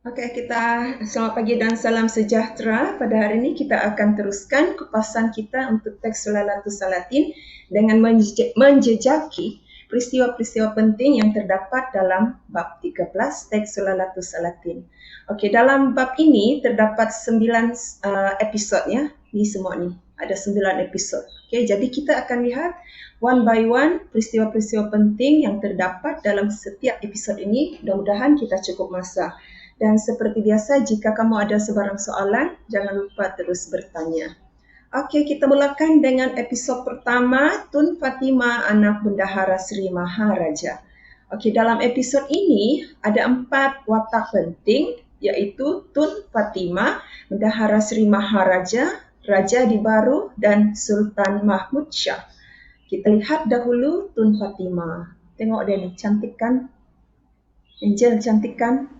Oke, selamat pagi dan salam sejahtera. Pada hari ini kita akan teruskan kupasan kita untuk teks Sulalatus Salatin dengan menjejaki peristiwa-peristiwa penting yang terdapat dalam bab 13 teks Sulalatus Salatin. Okey, dalam bab ini terdapat 9 episod ya. Ni semua ni. Ada 9 episod. Okey, jadi kita akan lihat one by one peristiwa-peristiwa penting yang terdapat dalam setiap episod ini. Mudah-mudahan kita cukup masa. Dan seperti biasa, jika kamu ada sebarang soalan, jangan lupa terus bertanya. Okey, kita mulakan dengan episod pertama, Tun Fatimah, anak Bendahara Sri Maharaja. Okey, dalam episod ini ada 4 watak penting, iaitu Tun Fatimah, Bendahara Sri Maharaja, Raja Dibaru dan Sultan Mahmud Shah. Kita lihat dahulu Tun Fatimah. Tengok dia ni, cantik kan? Angel, cantik kan?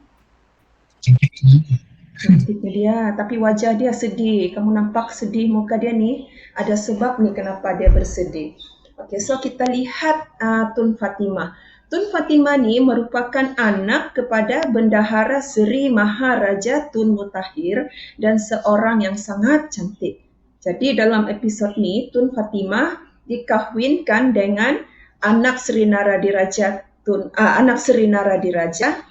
Cantiknya dia, tapi wajah dia sedih. Kamu nampak sedih muka dia ni, ada sebab ni kenapa dia bersedih. Okey, so kita lihat Tun Fatimah. Tun Fatimah ni merupakan anak kepada Bendahara Seri Maharaja Tun Mutahir dan seorang yang sangat cantik. Jadi dalam episod ni, Tun Fatimah dikahwinkan dengan anak Seri Naradiraja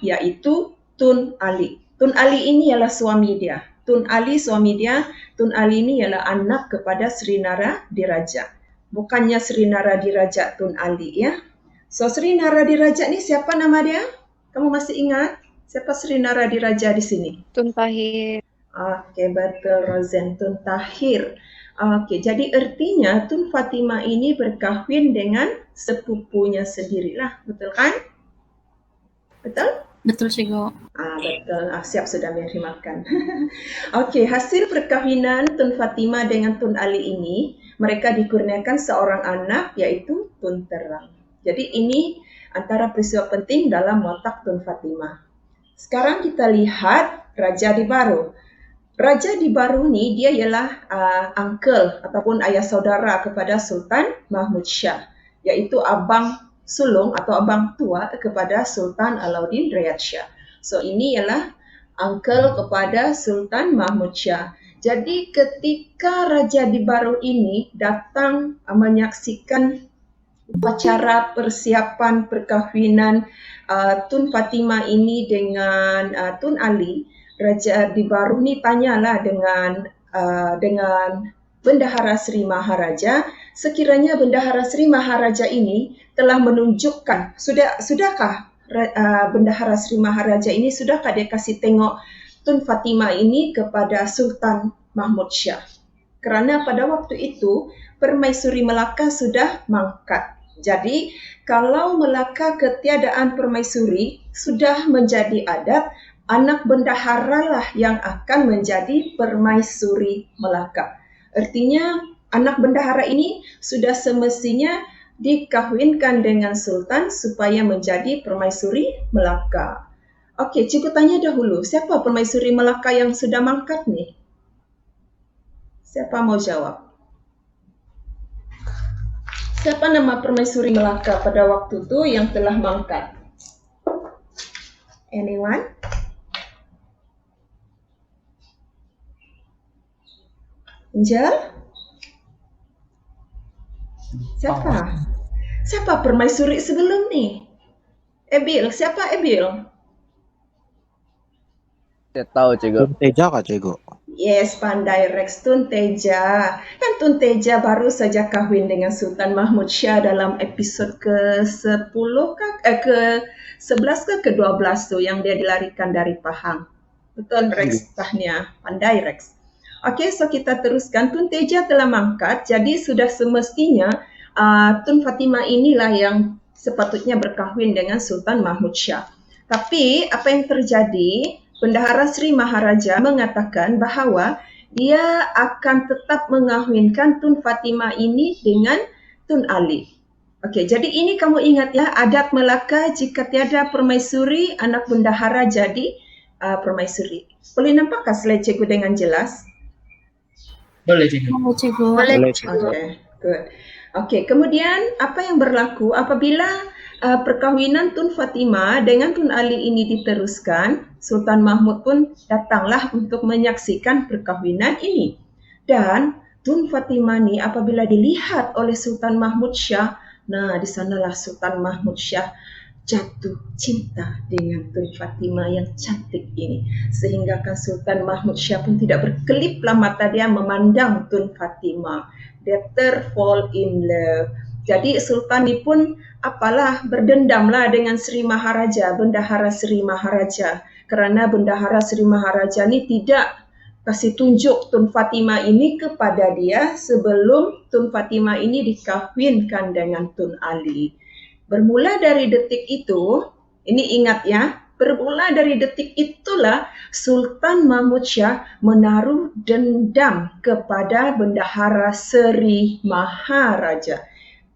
iaitu Tun Ali. Tun Ali ini ialah suami dia. Tun Ali suami dia. Tun Ali ini ialah anak kepada Sri Naradiraja. Bukannya Sri Naradiraja Tun Ali ya. So Sri Naradiraja ni siapa nama dia? Kamu masih ingat? Siapa Sri Naradiraja di sini? Tun Tahir. Okey, betul Rozen, Tun Tahir. Okey, jadi artinya Tun Fatimah ini berkahwin dengan sepupunya sendirilah. Betul kan? Betul? Betul, Cikgu. Betul. Siap sudah menerimakan. Okey, hasil perkahwinan Tun Fatimah dengan Tun Ali ini, mereka dikurniakan seorang anak iaitu Tun Terang. Jadi ini antara peristiwa penting dalam watak Tun Fatimah. Sekarang kita lihat Raja Dibaru. Raja Dibaru ni dia ialah uncle ataupun ayah saudara kepada Sultan Mahmud Shah, iaitu abang sulung atau abang tua kepada Sultan Alauddin Riyad Shah. So ini ialah uncle kepada Sultan Mahmud Shah. Jadi ketika Raja Dibaru ini datang menyaksikan upacara persiapan perkahwinan Tun Fatimah ini dengan Tun Ali, Raja Dibaru ni tanyalah dengan Bendahara Sri Maharaja, sekiranya Bendahara Sri Maharaja ini telah menunjukkan, sudahkah Bendahara Sri Maharaja ini, sudahkah dia kasih tengok Tun Fatimah ini kepada Sultan Mahmud Shah? Kerana pada waktu itu, Permaisuri Melaka sudah mangkat. Jadi, kalau Melaka ketiadaan Permaisuri sudah menjadi adat, anak bendahara lah yang akan menjadi Permaisuri Melaka. Artinya anak bendahara ini sudah semestinya dikahwinkan dengan Sultan supaya menjadi Permaisuri Melaka. Okey, cikgu tanya dahulu, siapa Permaisuri Melaka yang sudah mangkat ni? Siapa mau jawab? Siapa nama Permaisuri Melaka pada waktu tu yang telah mangkat? Anyone? Angel? Siapa? Siapa permaisuri sebelum ni? Abil, siapa Abil? Saya tahu, Cikgu. Tun Teja kah, Cikgu? Yes, pandai Rex, Tun Teja. Kan Tun Teja baru saja kahwin dengan Sultan Mahmud Shah dalam episod ke-10 ke-11 ke ke-12 tu yang dia dilarikan dari Pahang. Betul Rex, tahniah. Pandai Rex. Okey, so kita teruskan. Tun Teja telah mangkat, jadi sudah semestinya Tun Fatimah inilah yang sepatutnya berkahwin dengan Sultan Mahmud Shah. Tapi apa yang terjadi, Bendahara Sri Maharaja mengatakan bahawa dia akan tetap mengahwinkan Tun Fatimah ini dengan Tun Ali. Okey, jadi ini kamu ingat ya, adat Melaka jika tiada permaisuri, anak bendahara jadi permaisuri. Boleh nampakkah slide cikgu dengan jelas? Boleh, Cikgu. Cikgu. Boleh, Cikgu. Okay, good. Okey, kemudian apa yang berlaku apabila perkahwinan Tun Fatimah dengan Tun Ali ini diteruskan, Sultan Mahmud pun datanglah untuk menyaksikan perkahwinan ini. Dan Tun Fatimah ni apabila dilihat oleh Sultan Mahmud Shah, nah di sanalah Sultan Mahmud Shah jatuh cinta dengan Tun Fatimah yang cantik ini. Sehingga kan Sultan Mahmud Shah pun tidak berkeliplah mata dia memandang Tun Fatimah. Dia terfall in love. Jadi Sultan ni pun berdendamlah dengan Sri Maharaja, Bendahara Sri Maharaja. Kerana Bendahara Sri Maharaja ni tidak kasih tunjuk Tun Fatimah ini kepada dia sebelum Tun Fatimah ini dikahwinkan dengan Tun Ali. Bermula dari detik itu, ini ingat ya, bermula dari detik itulah Sultan Mahmud Shah menaruh dendam kepada Bendahara Sri Maharaja.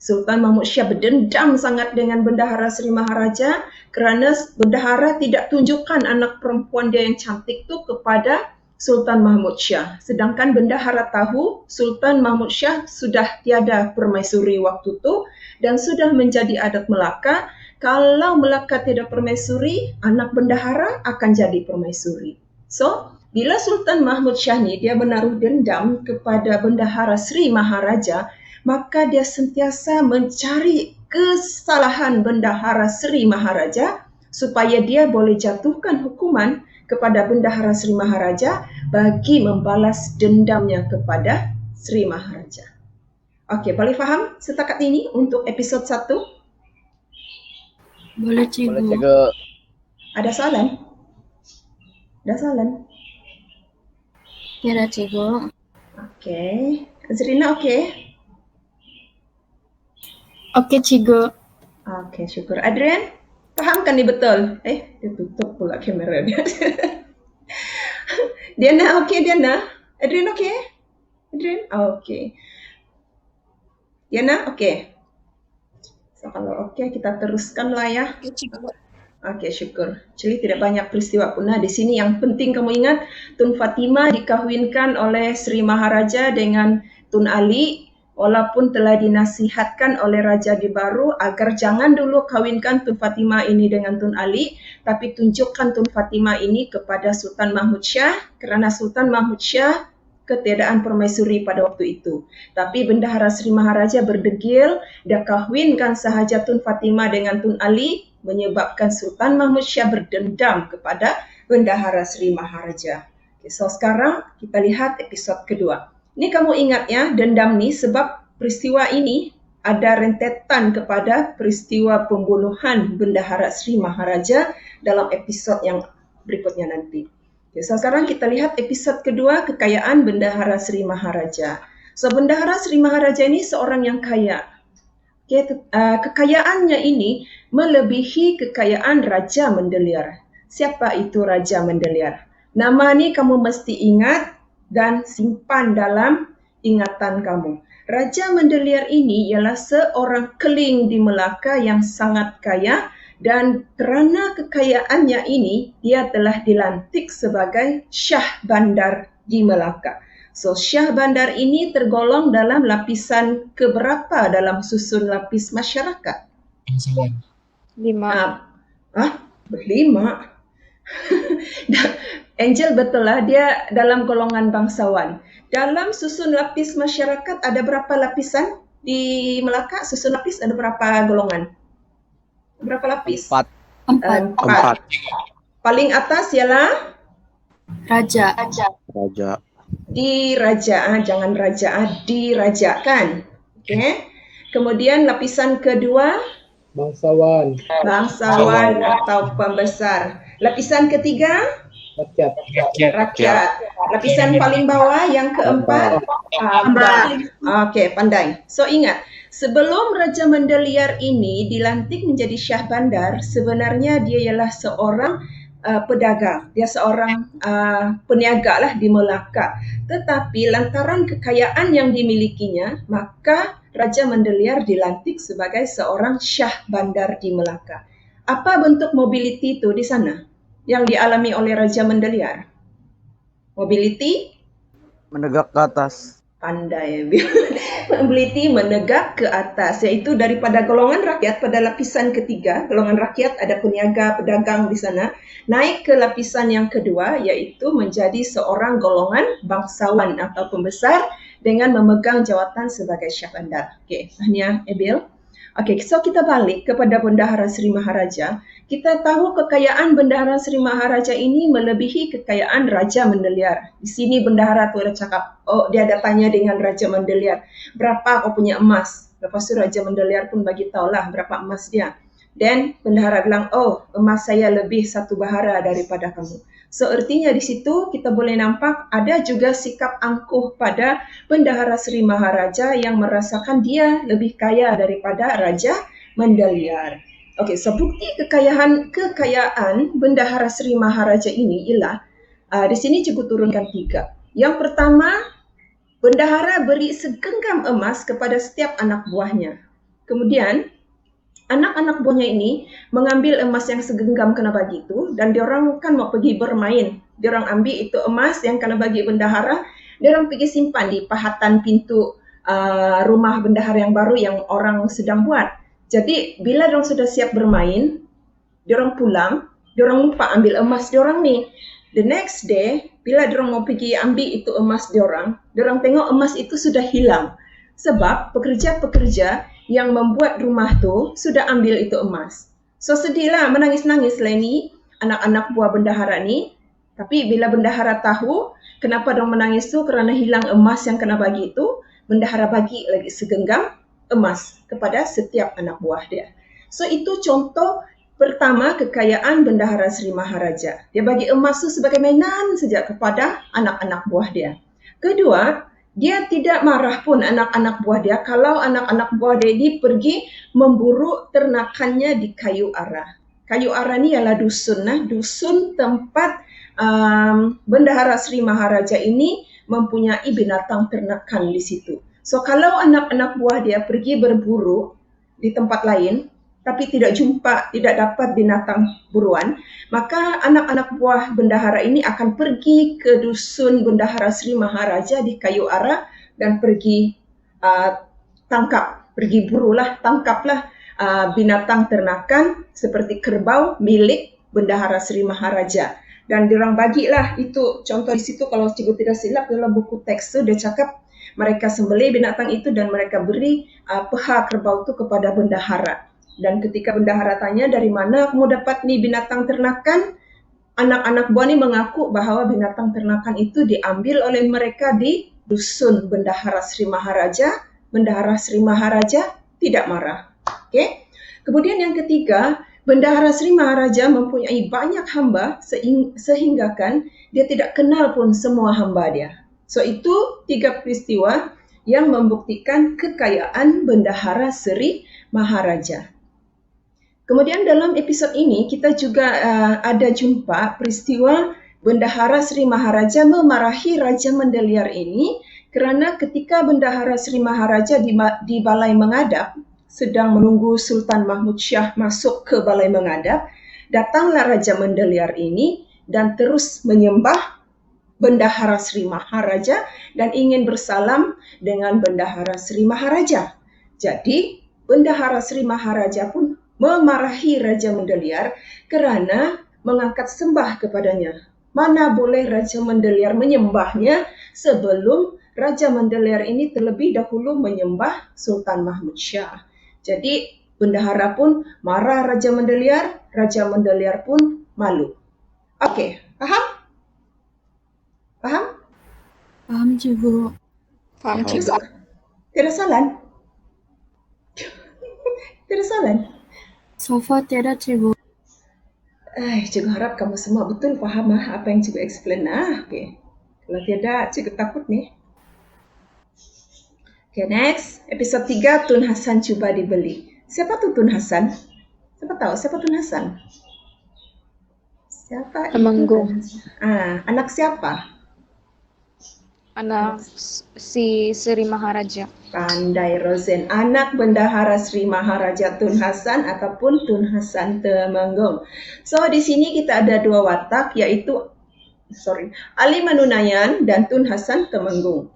Sultan Mahmud Shah berdendam sangat dengan Bendahara Sri Maharaja kerana Bendahara tidak tunjukkan anak perempuan dia yang cantik tu kepada Sultan Mahmud Shah. Sedangkan Bendahara tahu Sultan Mahmud Shah sudah tiada permaisuri waktu tu dan sudah menjadi adat Melaka. Kalau Melaka tidak permaisuri, anak Bendahara akan jadi permaisuri. So, bila Sultan Mahmud Shah ni dia menaruh dendam kepada Bendahara Sri Maharaja, maka dia sentiasa mencari kesalahan Bendahara Sri Maharaja supaya dia boleh jatuhkan hukuman kepada Bendahara Sri Maharaja bagi membalas dendamnya kepada Sri Maharaja. Okey, boleh faham setakat ini untuk episod 1? Boleh, Cikgu. Ada soalan? Ada soalan? Tiada, Cikgu. Okey. Azrina okey? Okey, Cikgu. Okey, syukur. Adrian, faham kan ni betul? Dia tutup pula kamera dia. Diana okey, Diana? Adrian okey? Adrian? Okey. Diana okey? So, kalau okey, kita teruskanlah ya. Okey, Cikgu. Okey, syukur. Jadi tidak banyak peristiwa pun. Di sini yang penting kamu ingat, Tun Fatimah dikahwinkan oleh Sri Maharaja dengan Tun Ali. Walaupun telah dinasihatkan oleh Raja Dibaru agar jangan dulu kahwinkan Tun Fatimah ini dengan Tun Ali, tapi tunjukkan Tun Fatimah ini kepada Sultan Mahmud Shah kerana Sultan Mahmud Shah ketiadaan permaisuri pada waktu itu. Tapi Bendahara Sri Maharaja berdegil, dia kahwinkan sahaja Tun Fatimah dengan Tun Ali, menyebabkan Sultan Mahmud Shah berdendam kepada Bendahara Sri Maharaja. Okay, so sekarang kita lihat episod kedua. Ini kamu ingat ya, dendam ni sebab peristiwa ini ada rentetan kepada peristiwa pembunuhan Bendahara Sri Maharaja dalam episod yang berikutnya nanti. Okay, so sekarang kita lihat episod kedua, kekayaan Bendahara Sri Maharaja. So Bendahara Sri Maharaja ini seorang yang kaya. Okay, kekayaannya ini melebihi kekayaan Raja Mendelir. Siapa itu Raja Mendelir? Nama ni kamu mesti ingat dan simpan dalam ingatan kamu. Raja Mendelir ini ialah seorang keling di Melaka yang sangat kaya dan kerana kekayaannya ini, dia telah dilantik sebagai Syah Bandar di Melaka. So, Syah Bandar ini tergolong dalam lapisan keberapa dalam susun lapis masyarakat? 5. 5. Angel betul lah, dia dalam golongan bangsawan. Dalam susun lapis masyarakat ada berapa lapisan? Di Melaka susun lapis ada berapa golongan? Berapa lapis? 4. 4. Paling atas ialah? Raja. Diraja, jangan raja, dirajakan. Okay. Kemudian lapisan kedua? Bangsawan atau pembesar. Lapisan ketiga? Rakyat. Lapisan paling bawah yang keempat? Okey, pandai. So ingat, sebelum Raja Mendelir ini dilantik menjadi Syah Bandar, sebenarnya dia ialah seorang pedagang. Dia seorang peniaga lah di Melaka. Tetapi lantaran kekayaan yang dimilikinya, maka Raja Mendelir dilantik sebagai seorang Syah Bandar di Melaka. Apa bentuk mobility itu di sana yang dialami oleh Raja Mendelir? Mobility? Menegak ke atas. Pandai. Meliti menegak ke atas, iaitu daripada golongan rakyat pada lapisan ketiga, golongan rakyat ada peniaga, pedagang di sana, naik ke lapisan yang kedua, iaitu menjadi seorang golongan bangsawan atau pembesar dengan memegang jawatan sebagai Syah Bandar. Okey, tahniah Abil. Okey, so kita balik kepada Bendahara Seri Maharaja. Kita tahu kekayaan Bendahara Seri Maharaja ini melebihi kekayaan Raja Mendelia. Di sini bendahara tu ada cakap, dia ada tanya dengan Raja Mendelia, berapa kau punya emas? Lepas tu Raja Mendelia pun bagi tahulah berapa emas dia. Dan bendahara bilang, emas saya lebih 1 bahara daripada kamu. So artinya di situ kita boleh nampak ada juga sikap angkuh pada Bendahara Seri Maharaja yang merasakan dia lebih kaya daripada Raja Mendelia. Okey, so bukti kekayaan Bendahara Seri Maharaja ini ialah di sini cikgu turunkan 3. Yang pertama, bendahara beri segenggam emas kepada setiap anak buahnya. Kemudian anak-anak buahnya ini mengambil emas yang segenggam kena bagi itu dan diorang kan mau pergi bermain. Diorang ambil itu emas yang kena bagi bendahara, diorang pergi simpan di pahatan pintu rumah bendahara yang baru yang orang sedang buat. Jadi bila diorang sudah siap bermain, diorang pulang, diorang lupa ambil emas diorang ni. The next day, bila diorang mau pergi ambil itu emas diorang tengok emas itu sudah hilang. Sebab pekerja-pekerja yang membuat rumah tu sudah ambil itu emas. So sedihlah, menangis-nangis lah ini anak-anak buah bendahara ni. Tapi bila bendahara tahu kenapa diorang menangis tu kerana hilang emas yang kena bagi itu, bendahara bagi lagi segenggam emas kepada setiap anak buah dia. So itu contoh pertama kekayaan Bendahara Seri Maharaja. Dia bagi emas tu sebagai mainan saja kepada anak-anak buah dia. Kedua, dia tidak marah pun anak-anak buah dia kalau anak-anak buah dia ini pergi memburu ternakannya di Kayu Ara. Kayu Ara ni ialah dusun, dusun tempat Bendahara Seri Maharaja ini mempunyai binatang ternakan di situ. So kalau anak-anak buah dia pergi berburu di tempat lain tapi tidak dapat binatang buruan, maka anak-anak buah bendahara ini akan pergi ke dusun Bendahara Seri Maharaja di Kayu Ara dan pergi tangkaplah binatang ternakan seperti kerbau milik Bendahara Seri Maharaja. Dan diorang bagilah itu contoh di situ, kalau cikgu tidak silap dalam buku teks tu dia cakap mereka sembelih binatang itu dan mereka beri peha kerbau itu kepada bendahara. Dan ketika bendahara tanya dari mana kamu dapat ni binatang ternakan, anak-anak buah ni mengaku bahawa binatang ternakan itu diambil oleh mereka di dusun Bendahara Seri Maharaja. Bendahara Seri Maharaja tidak marah. Okey. Kemudian yang ketiga, Bendahara Seri Maharaja mempunyai banyak hamba sehingga kan dia tidak kenal pun semua hamba dia. So itu 3 peristiwa yang membuktikan kekayaan Bendahara Seri Maharaja. Kemudian dalam episod ini kita juga ada jumpa peristiwa Bendahara Seri Maharaja memarahi Raja Mendelia ini kerana ketika Bendahara Seri Maharaja di balai mengadap sedang menunggu Sultan Mahmud Shah masuk ke balai mengadap, datanglah Raja Mendelia ini dan terus menyembah Bendahara Seri Maharaja dan ingin bersalam dengan Bendahara Seri Maharaja. Jadi Bendahara Seri Maharaja pun memarahi Raja Mendelia kerana mengangkat sembah kepadanya. Mana boleh Raja Mendelia menyembahnya sebelum Raja Mendelia ini terlebih dahulu menyembah Sultan Mahmud Shah. Jadi bendahara pun marah Raja Mendelia pun malu. Okey, faham? Faham? Paham cikgu. Faham cikgu. Tidak salah? Tidak salah? So far tiada cikgu. Cikgu harap kamu semua betul faham apa yang cikgu explain. Okay. Kalau tidak, cikgu takut ni. Okay, next. Episod 3, Tun Hasan cuba dibeli. Siapa tu Tun Hasan? Siapa tahu siapa Tun Hasan? Siapa? Temenggung. Anak siapa? Anak si Seri Maharaja. Pandai Rosen, anak Bendahara Seri Maharaja Tun Hasan ataupun Tun Hasan Temenggung. So di sini kita ada 2 watak, iaitu Ali Manunayan dan Tun Hasan Temenggung.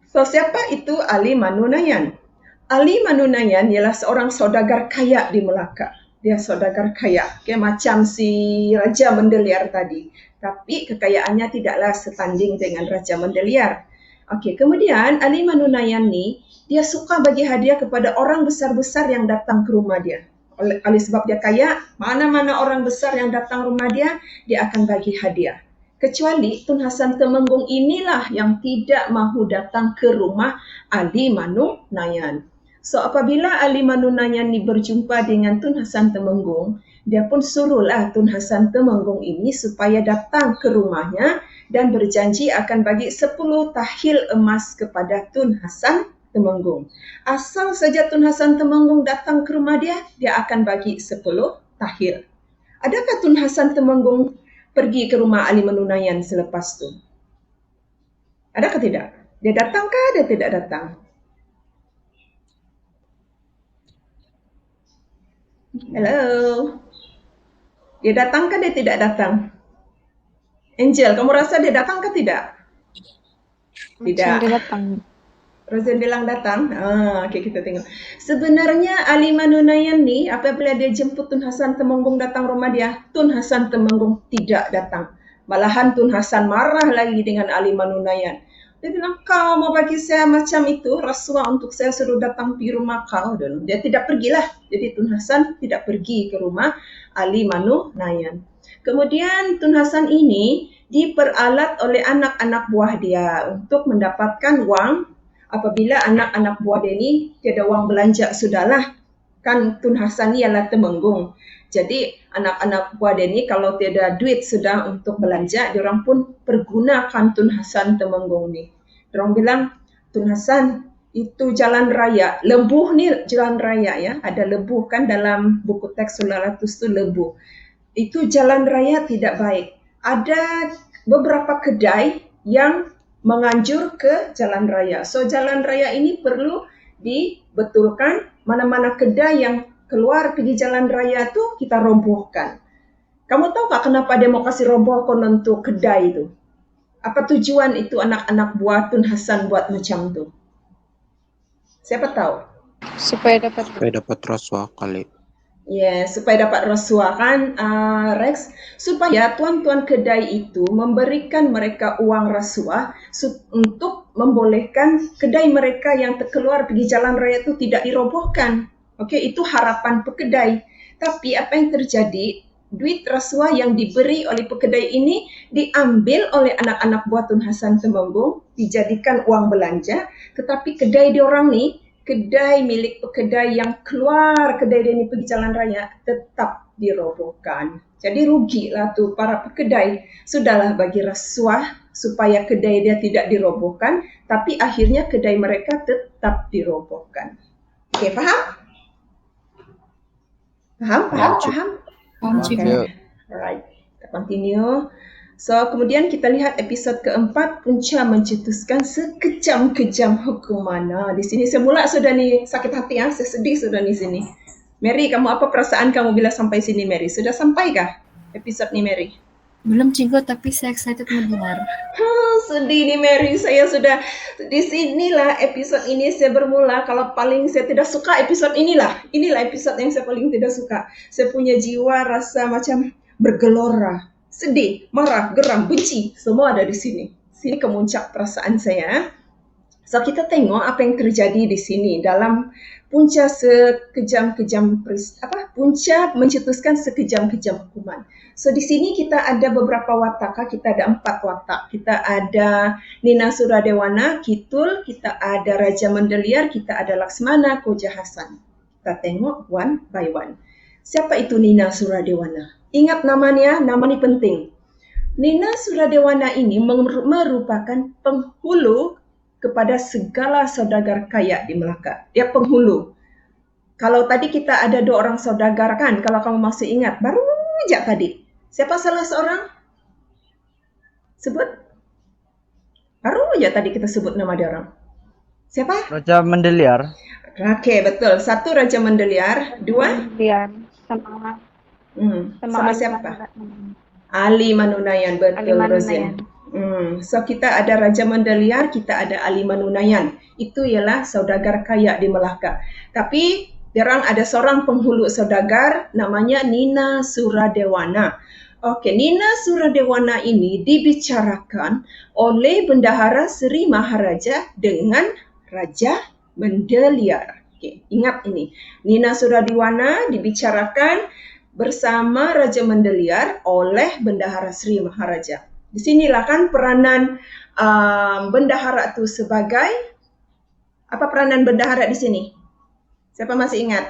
So, siapa itu Ali Manunayan? Ali Manunayan ialah seorang saudagar kaya di Melaka. Dia saudagar kaya, macam si Raja Mendeliar tadi. Tapi kekayaannya tidaklah setanding dengan Raja Mendeliar. Kemudian Ali Manunayan ni, dia suka bagi hadiah kepada orang besar-besar yang datang ke rumah dia. Oleh sebab dia kaya, mana-mana orang besar yang datang rumah dia, dia akan bagi hadiah. Kecuali Tun Hasan Temenggung inilah yang tidak mahu datang ke rumah Ali Manunayan. So, apabila Ali Manunayan ni berjumpa dengan Tun Hasan Temenggung, dia pun suruhlah Tun Hasan Temenggung ini supaya datang ke rumahnya dan berjanji akan bagi 10 tahil emas kepada Tun Hasan Temenggung. Asal saja Tun Hasan Temenggung datang ke rumah dia, dia akan bagi 10 tahil. Adakah Tun Hasan Temenggung pergi ke rumah Ali Manunayan selepas tu? Adakah tidak? Dia datangkah dia tidak datang? Hello? Dia datangkah dia tidak datang? Angel, kamu rasa dia datang ke tidak? Tidak. Macam dia datang. Rozan bilang datang. Kita tengok. Sebenarnya Ali Manunayan ni, apabila dia jemput Tun Hasan Temenggung datang rumah dia, Tun Hasan Temenggung tidak datang. Malahan Tun Hasan marah lagi dengan Ali Manunayan. Dia bilang, kau mau bagi saya macam itu, rasuah untuk saya suruh datang di rumah kau. Dan dia tidak pergilah. Jadi Tun Hasan tidak pergi ke rumah Ali Manunayan. Kemudian Tun Hasan ini diperalat oleh anak-anak buah dia untuk mendapatkan wang. Apabila anak-anak buah dia ni tiada wang belanja sudahlah. Kan Tun Hasan ni ialah Temenggung. Jadi anak-anak buah dia ni kalau tiada duit sudah untuk belanja, diorang pun pergunakan Tun Hasan Temenggung ni. Diorang bilang, Tun Hasan, itu jalan raya. Lebuh ni jalan raya ya. Ada lebuh kan dalam buku teks Sularatus tu lebuh. Itu jalan raya tidak baik. Ada beberapa kedai yang menganjur ke jalan raya. So, jalan raya ini perlu dibetulkan. Mana-mana kedai yang keluar pergi jalan raya tu kita robohkan. Kamu tahu tak kenapa dia mau kasih robohkan untuk kedai itu? Apa tujuan itu anak-anak buah Tun Hasan buat macam tu? Siapa tahu? Supaya dapat rasuah kali. Supaya dapat rasuah kan, Rex, supaya tuan-tuan kedai itu memberikan mereka uang rasuah untuk membolehkan kedai mereka yang terkeluar pergi jalan raya itu tidak dirobohkan. Itu harapan pekedai. Tapi apa yang terjadi? Duit rasuah yang diberi oleh pekedai ini diambil oleh anak-anak buah Tun Hasan Temenggung, dijadikan uang belanja, tetapi kedai diorang ni, kedai milik pekedai yang keluar kedai dia ni pergi jalan raya tetap dirobohkan. Jadi rugilah tu para pekedai. Sudahlah bagi rasuah supaya kedai dia tidak dirobohkan, tapi akhirnya kedai mereka tetap dirobohkan. Faham? Faham, Cikgu. Alright, kita continue. So, kemudian kita lihat episod keempat, punca mencetuskan sekejam-kejam hukuman. Di sini semula sudah ni sakit hati, saya sedih sudah di sini. Mary, kamu apa perasaan kamu bila sampai sini, Mary? Sudah sampaikah episod ni, Mary? Belum, Cikgu, tapi saya excited mendengar. Sedih nih, Mary. Saya sudah di sinilah episod ini saya bermula. Kalau paling saya tidak suka episod inilah episod yang saya paling tidak suka. Saya punya jiwa rasa macam bergelora. Sedih, marah, geram, benci, semua ada di sini. Sini kemuncak perasaan saya. So, kita tengok apa yang terjadi di sini dalam punca punca mencetuskan sekejam-kejam hukuman. So, di sini kita ada beberapa wataka, kita ada 4 watak. Kita ada Nina Suradewana, Kitul, kita ada Raja Mendeliar, kita ada Laksmana, Koja Hasan. Kita tengok one by one. Siapa itu Nina Suradewana? Ingat namanya, nama ni penting. Nina Suradewana ini merupakan penghulu kepada segala saudagar kaya di Melaka. Dia penghulu. Kalau tadi kita ada 2 orang saudagar kan, kalau kamu masih ingat, baru aja tadi. Siapa salah seorang? Sebut. Baru aja tadi kita sebut nama dia orang. Siapa? Raja Mendeliar. Okey, betul. 1 Raja Mendeliar, 2 Mendeliar sama sama siapa? Manunayan. Ali Manunayan, betul, Ali Manunayan. Rosen. So kita ada Raja Mandaliar, kita ada Ali Manunayan. Itu ialah saudagar kaya di Melaka. Tapi derang ada seorang penghulu saudagar namanya Nina Suradewana. Okey, Nina Suradewana ini dibicarakan oleh Bendahara Seri Maharaja dengan Raja Mandaliar. Okey, ingat ini. Nina Suradewana dibicarakan bersama Raja Mandaliar oleh Bendahara Seri Maharaja. Di sinilah kan peranan bendahara itu sebagai, apa peranan bendahara di sini? Siapa masih ingat?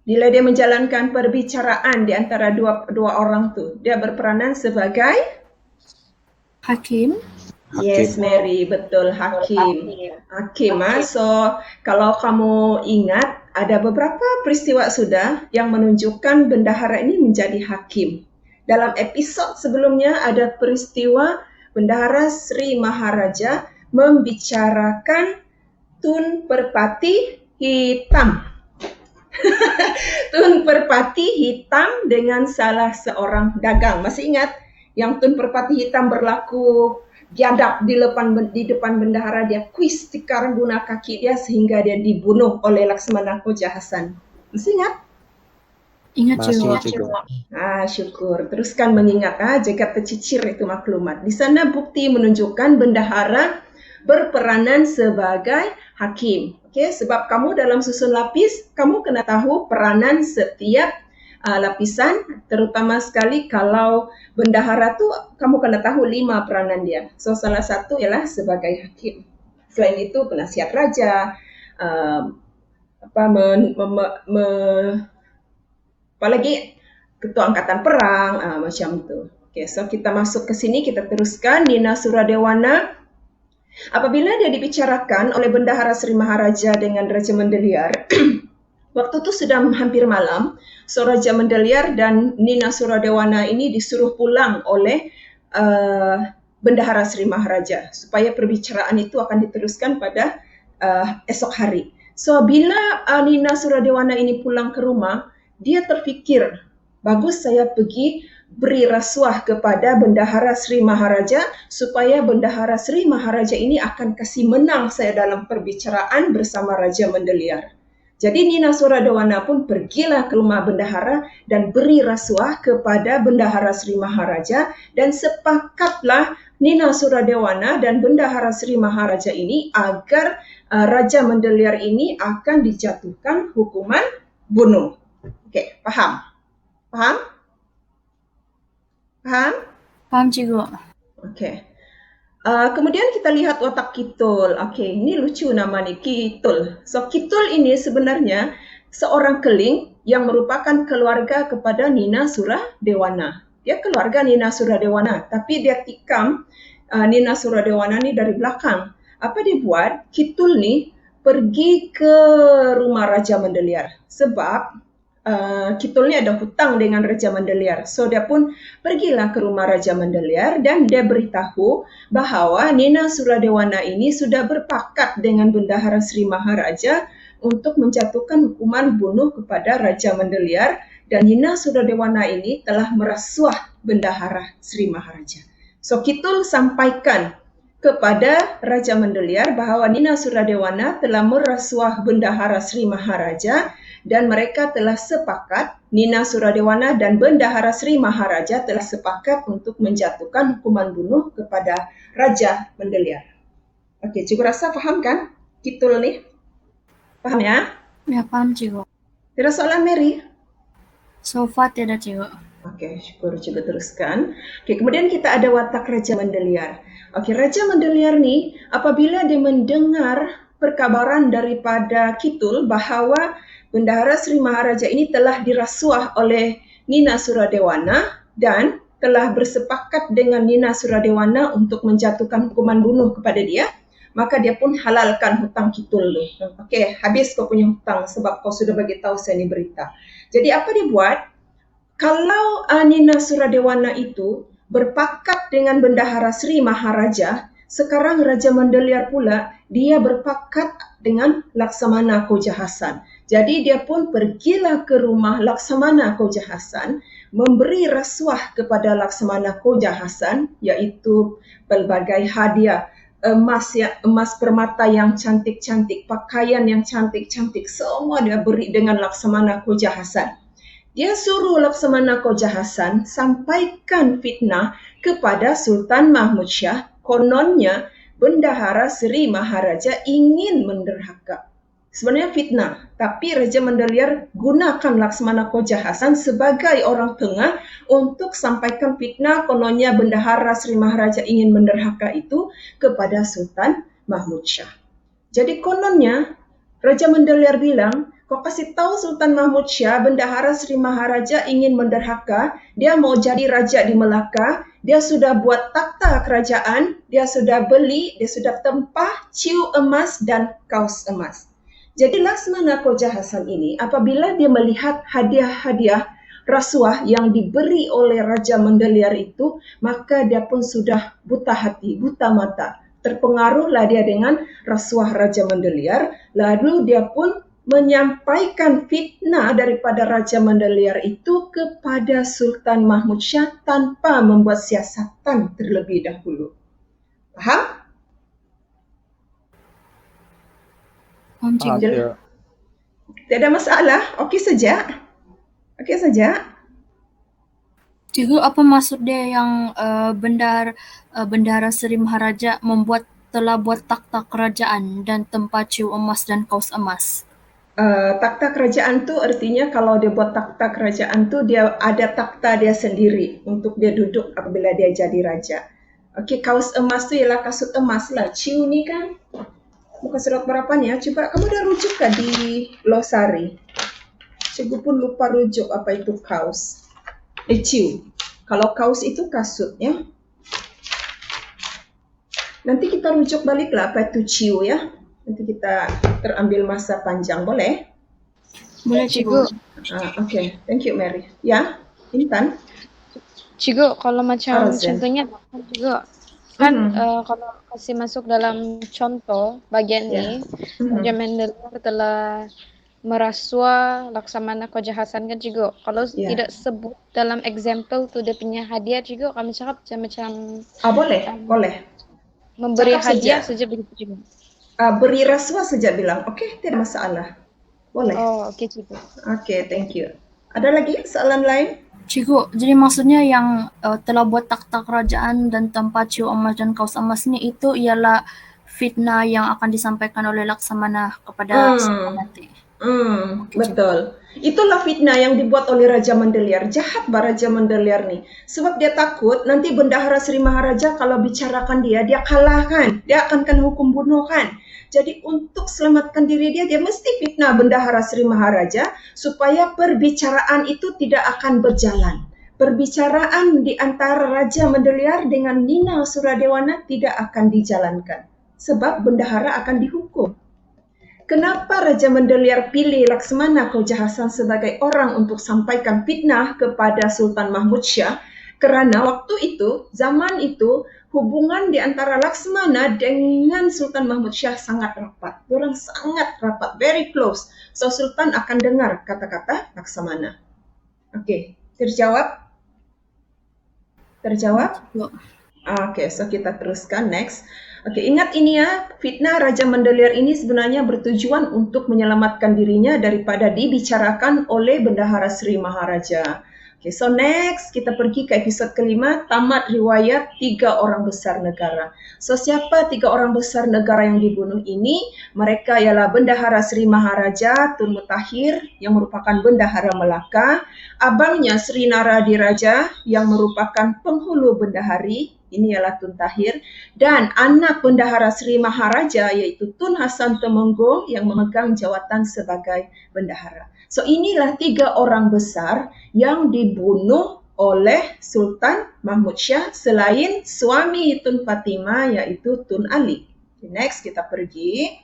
Bila dia menjalankan perbicaraan di antara dua orang tu, dia berperanan sebagai Hakim. Yes, Mary, betul, hakim. Hakim. So, kalau kamu ingat, ada beberapa peristiwa sudah yang menunjukkan bendahara ini menjadi hakim. Dalam episod sebelumnya ada peristiwa Bendahara Seri Maharaja membicarakan Tun Perpati Hitam. Tun Perpati Hitam dengan salah seorang dagang. Masih ingat yang Tun Perpati Hitam berlaku biadab di depan bendahara, dia kuis tikar guna kaki dia sehingga dia dibunuh oleh Laksmana Koja Hasan. Masih ingat? Ingat Masih juga. juga. Syukur. Teruskan mengingat, jika tercicir itu maklumat. Di sana bukti menunjukkan bendahara berperanan sebagai hakim. Okey, sebab kamu dalam susun lapis, kamu kena tahu peranan setiap lapisan, terutama sekali kalau bendahara tu kamu kena tahu 5 peranan dia. So salah satu ialah sebagai hakim. Selain itu penasihat raja, apalagi ketua angkatan perang, macam tu. Okay, so kita masuk ke sini, kita teruskan. Nina Suradewana, apabila dia dibicarakan oleh Bendahara Seri Maharaja dengan Raja Mandaliar, waktu tu sudah hampir malam, so Raja Mandaliar dan Nina Suradewana ini disuruh pulang oleh Bendahara Seri Maharaja supaya perbicaraan itu akan diteruskan pada esok hari. So bila Nina Suradewana ini pulang ke rumah, dia terfikir, bagus saya pergi beri rasuah kepada Bendahara Seri Maharaja supaya Bendahara Seri Maharaja ini akan kasih menang saya dalam perbicaraan bersama Raja Mandaliar. Jadi Nina Suradewana pun pergilah ke rumah bendahara dan beri rasuah kepada Bendahara Seri Maharaja, dan sepakatlah Nina Suradewana dan Bendahara Seri Maharaja ini agar Raja Mandaliar ini akan dijatuhkan hukuman bunuh. Okey, faham? Faham? Faham? Faham juga. Okey. Kemudian kita lihat watak Kitul. Okey, ini lucu nama ni, Kitul. So Kitul ini sebenarnya seorang keling yang merupakan keluarga kepada Nina Suradewana. Dia keluarga Nina Suradewana, tapi dia tikam Nina Suradewana ni dari belakang. Apa dia buat? Kitul ni pergi ke rumah Raja Mandaliar sebab Kitul ni ada hutang dengan Raja Mandaliar. So dia pun pergilah ke rumah Raja Mandaliar dan dia beritahu bahawa Nina Suradewana ini sudah berpakat dengan Bendahara Seri Maharaja untuk menjatuhkan hukuman bunuh kepada Raja Mandaliar, dan Nina Suradewana ini telah merasuah Bendahara Seri Maharaja. So Kitul sampaikan kepada Raja Mandaliar bahawa Nina Suradewana telah merasuah Bendahara Seri Maharaja, dan mereka telah sepakat, Nina Suradewana dan Bendahara Seri Maharaja telah sepakat untuk menjatuhkan hukuman bunuh kepada Raja Mandaliar. Okey, cikgu rasa faham kan Kitul ni? Faham ya? Ya, faham juga. Tidak soalan Mary? So far tidak juga. Okey, syukur, cuba teruskan. Okey, kemudian kita ada watak Raja Mandaliar. Okey, Raja Mandaliar ni apabila dia mendengar perkabaran daripada Kitul bahawa Bendahara Seri Maharaja ini telah dirasuah oleh Nina Suradewana dan telah bersepakat dengan Nina Suradewana untuk menjatuhkan hukuman bunuh kepada dia, maka dia pun halalkan hutang Kitul tu. Okey, habis kau punya hutang sebab kau sudah bagi tahu saya ni berita. Jadi apa dia buat? Kalau Nina Suradewana itu berpakat dengan Bendahara Seri Maharaja, sekarang Raja Mandaliar pula dia berpakat dengan Laksamana Koja Hasan. Jadi dia pun pergilah ke rumah Laksamana Koja Hasan memberi rasuah kepada Laksamana Koja Hasan, iaitu pelbagai hadiah, emas permata yang cantik-cantik, pakaian yang cantik-cantik, semua dia beri dengan Laksamana Koja Hasan. Dia suruh Laksamana Koja Hasan sampaikan fitnah kepada Sultan Mahmud Shah. Kononnya Bendahara Seri Maharaja ingin menderhaka. Sebenarnya fitnah, tapi Raja Mandaliar gunakan Laksamana Koja Hasan sebagai orang tengah untuk sampaikan fitnah kononnya Bendahara Seri Maharaja ingin menderhaka itu kepada Sultan Mahmud Shah. Jadi kononnya Raja Mandaliar bilang, kau kasih tahu Sultan Mahmud Shah, Bendahara Seri Maharaja ingin menderhaka, dia mau jadi raja di Melaka, dia sudah buat takhta kerajaan, dia sudah beli, dia sudah tempah ciu emas dan kaus emas. Jadi Laksamana Koja Hasan ini apabila dia melihat hadiah-hadiah rasuah yang diberi oleh Raja Mandaliar itu, maka dia pun sudah buta hati, buta mata. Terpengaruhlah dia dengan rasuah Raja Mandaliar, lalu dia pun menyampaikan fitnah daripada Raja Mandaliar itu kepada Sultan Mahmud Shah tanpa membuat siasatan terlebih dahulu. Faham? Paham cikgu. Tidak ada masalah. Okey saja. Okey saja. Cikgu, apa maksud dia yang Bendahara Seri Maharaja telah buat takhta kerajaan dan tempat ciu emas dan kaus emas? Takhta kerajaan tu artinya kalau dia buat takhta kerajaan tu dia ada takhta dia sendiri untuk dia duduk apabila dia jadi raja. Okey, kaus emas tu ialah kasut emas lah. Ciu ni kan bukan surat berapanya. Cuba kamu dah rujuk kan di glosari? Cikgu pun lupa rujuk apa itu kaus. Ciu. Kalau kaus itu kasut ya. Nanti kita rujuk baliklah apa itu ciu ya. Nanti kita terambil masa panjang, boleh? Boleh cikgu. Okay, thank you Mary. Ya, Intan. Cikgu, kalau macam Arzen. contohnya cikgu kan kalau kasih masuk dalam contoh bagian ni, Raja Mandaliar telah merasua Laksamana Koja Hasan kan cikgu. Kalau tidak sebut dalam example tu dia punya hadiah cikgu, kami cakap macam boleh. Memberi Cakap hadiah saja begitu cikgu. Beri rasuah saja bilang. Okey, tidak masalah. Boleh. Oh, okey cikgu. Okey, thank you. Ada lagi soalan lain? Cikgu, jadi maksudnya yang telah buat takhta kerajaan dan tempat ciu emas dan kaus emas ni itu ialah fitnah yang akan disampaikan oleh Laksamana kepada Sultan nanti. Betul. Itulah fitnah yang dibuat oleh Raja Mandaliar. Jahat Raja Mandaliar ni. Sebab dia takut nanti Bendahara Seri Maharaja kalau bicarakan dia kalahkan. Dia akan kena hukum bunuh kan. Jadi untuk selamatkan diri dia mesti fitnah Bendahara Seri Maharaja supaya perbicaraan itu tidak akan berjalan. Perbicaraan di antara Raja Mandaliar dengan Nina Suradewana tidak akan dijalankan. Sebab bendahara akan dihukum. Kenapa Raja Mandaliar pilih Laksamana Koja Hasan sebagai orang untuk sampaikan fitnah kepada Sultan Mahmud Shah? Kerana waktu itu, zaman itu, hubungan di antara Laksamana dengan Sultan Mahmud Shah sangat rapat. Diorang sangat rapat, very close. So Sultan akan dengar kata-kata Laksamana. Okey, terjawab? Okey, so kita teruskan next. Okey, ingat ini ya, fitnah Raja Mandaliar ini sebenarnya bertujuan untuk menyelamatkan dirinya daripada dibicarakan oleh Bendahara Seri Maharaja. Okay, so next kita pergi ke episod kelima, tamat riwayat 3 orang besar negara. So siapa 3 orang besar negara yang dibunuh ini? Mereka ialah Bendahara Seri Maharaja Tun Mutahir yang merupakan Bendahara Melaka, abangnya Sri Naradiraja yang merupakan penghulu bendahari, ini ialah Tun Tahir, dan anak Bendahara Seri Maharaja iaitu Tun Hasan Temenggung yang memegang jawatan sebagai bendahara. So inilah 3 orang besar yang dibunuh oleh Sultan Mahmud Shah selain suami Tun Fatimah iaitu Tun Ali. Okay, next kita pergi.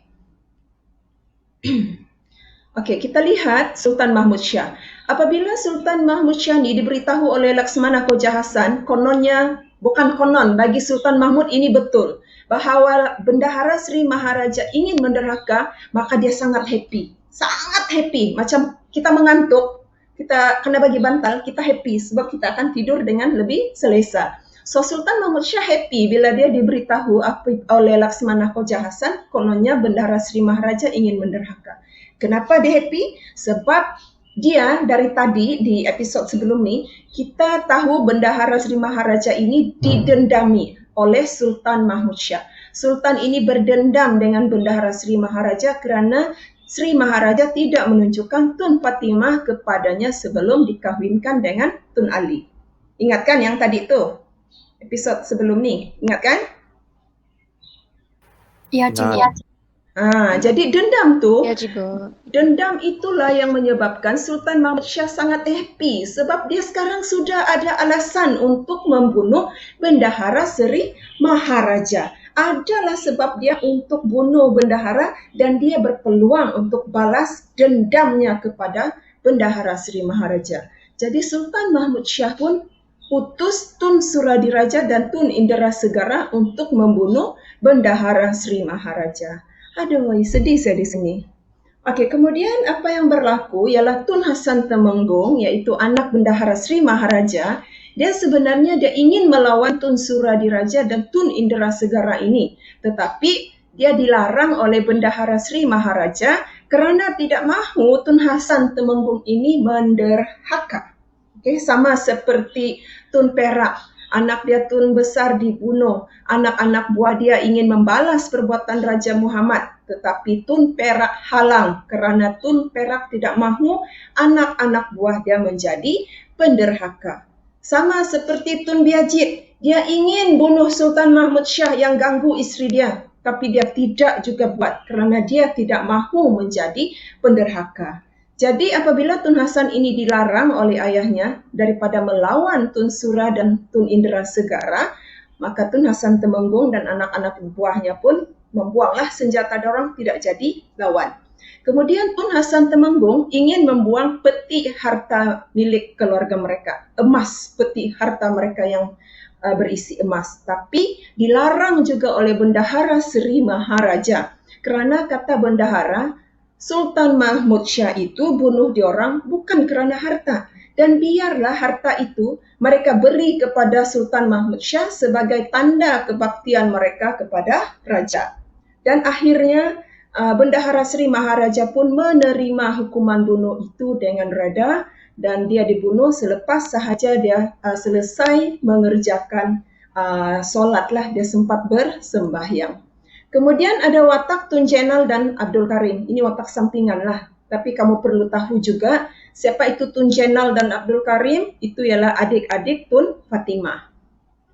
Okey, kita lihat Sultan Mahmud Shah. Apabila Sultan Mahmud Shah ni diberitahu oleh Laksamana Koja Hasan, kononnya, bukan konon, bagi Sultan Mahmud ini betul, bahawa Bendahara Seri Maharaja ingin menderhaka, maka dia sangat happy. Sangat happy, macam kita mengantuk, kita kena bagi bantal, kita happy sebab kita akan tidur dengan lebih selesa. So Sultan Mahmud Shah happy bila dia diberitahu oleh Laksmana Khoja Hasan kononnya Bendahara Sri Maharaja ingin menderhaka. Kenapa dia happy? Sebab dia dari tadi di episod sebelum ni kita tahu Bendahara Sri Maharaja ini didendami oleh Sultan Mahmud Shah. Sultan ini berdendam dengan Bendahara Sri Maharaja kerana Sri Maharaja tidak menunjukkan Tun Fatimah kepadanya sebelum dikahwinkan dengan Tun Ali. Ingatkan yang tadi tu? Episod sebelum ni, ingat kan? Ya, Cikgu. Jadi dendam tu, Ya, Cikgu. dendam itulah yang menyebabkan Sultan Mahmud Shah sangat happy sebab dia sekarang sudah ada alasan untuk membunuh Bendahara Sri Maharaja. Adalah sebab dia untuk bunuh Bendahara dan dia berpeluang untuk balas dendamnya kepada Bendahara Sri Maharaja. Jadi Sultan Mahmud Shah pun utus Tun Suradiraja dan Tun Indra Segara untuk membunuh Bendahara Sri Maharaja. Aduh, sedih saya di sini. Okey, kemudian apa yang berlaku ialah Tun Hasan Temenggung, iaitu anak Bendahara Sri Maharaja, dia sebenarnya dia ingin melawan Tun Suradiraja dan Tun Indra Segara ini. Tetapi dia dilarang oleh Bendahara Sri Maharaja kerana tidak mahu Tun Hasan Temenggung ini menderhaka. Okay, sama seperti Tun Perak, anak dia Tun Besar dibunuh, anak-anak buah dia ingin membalas perbuatan Raja Muhammad, tetapi Tun Perak halang kerana Tun Perak tidak mahu anak-anak buah dia menjadi penderhaka. Sama seperti Tun Biajit, dia ingin bunuh Sultan Mahmud Shah yang ganggu isteri dia, tapi dia tidak juga buat kerana dia tidak mahu menjadi penderhaka. Jadi apabila Tun Hasan ini dilarang oleh ayahnya daripada melawan Tun Sura dan Tun Indra Segara, maka Tun Hasan Temenggung dan anak-anak buahnya pun membuanglah senjata dorang, tidak jadi lawan. Kemudian Tun Hasan Temenggung ingin membuang peti harta milik keluarga mereka, emas, peti harta mereka yang berisi emas. Tapi dilarang juga oleh Bendahara Sri Maharaja kerana kata Bendahara, Sultan Mahmud Shah itu bunuh diorang bukan kerana harta. Dan biarlah harta itu mereka beri kepada Sultan Mahmud Shah sebagai tanda kebaktian mereka kepada raja. Dan akhirnya Bendahara Sri Maharaja pun menerima hukuman bunuh itu dengan reda dan dia dibunuh selepas sahaja dia selesai mengerjakan solatlah, dia sempat bersembahyang. Kemudian ada watak Tun Jenal dan Abdul Karim. Ini watak sampingan lah. Tapi kamu perlu tahu juga siapa itu Tun Jenal dan Abdul Karim. Itu ialah adik-adik Tun Fatimah.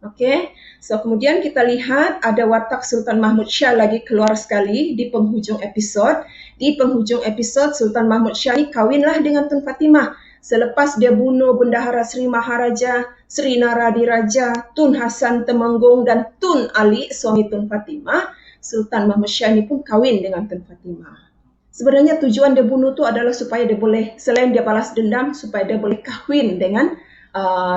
Okey. So kemudian kita lihat ada watak Sultan Mahmud Shah lagi keluar sekali di penghujung episod. Di penghujung episod Sultan Mahmud Shah ni kawinlah dengan Tun Fatimah. Selepas dia bunuh Bendahara Sri Maharaja, Sri Naradiraja, Tun Hasan Temenggung dan Tun Ali, suami Tun Fatimah, Sultan Mahmud Shah ni pun kahwin dengan Tun Fatimah. Sebenarnya tujuan dia bunuh tu adalah supaya dia boleh, selain dia balas dendam, supaya dia boleh kahwin dengan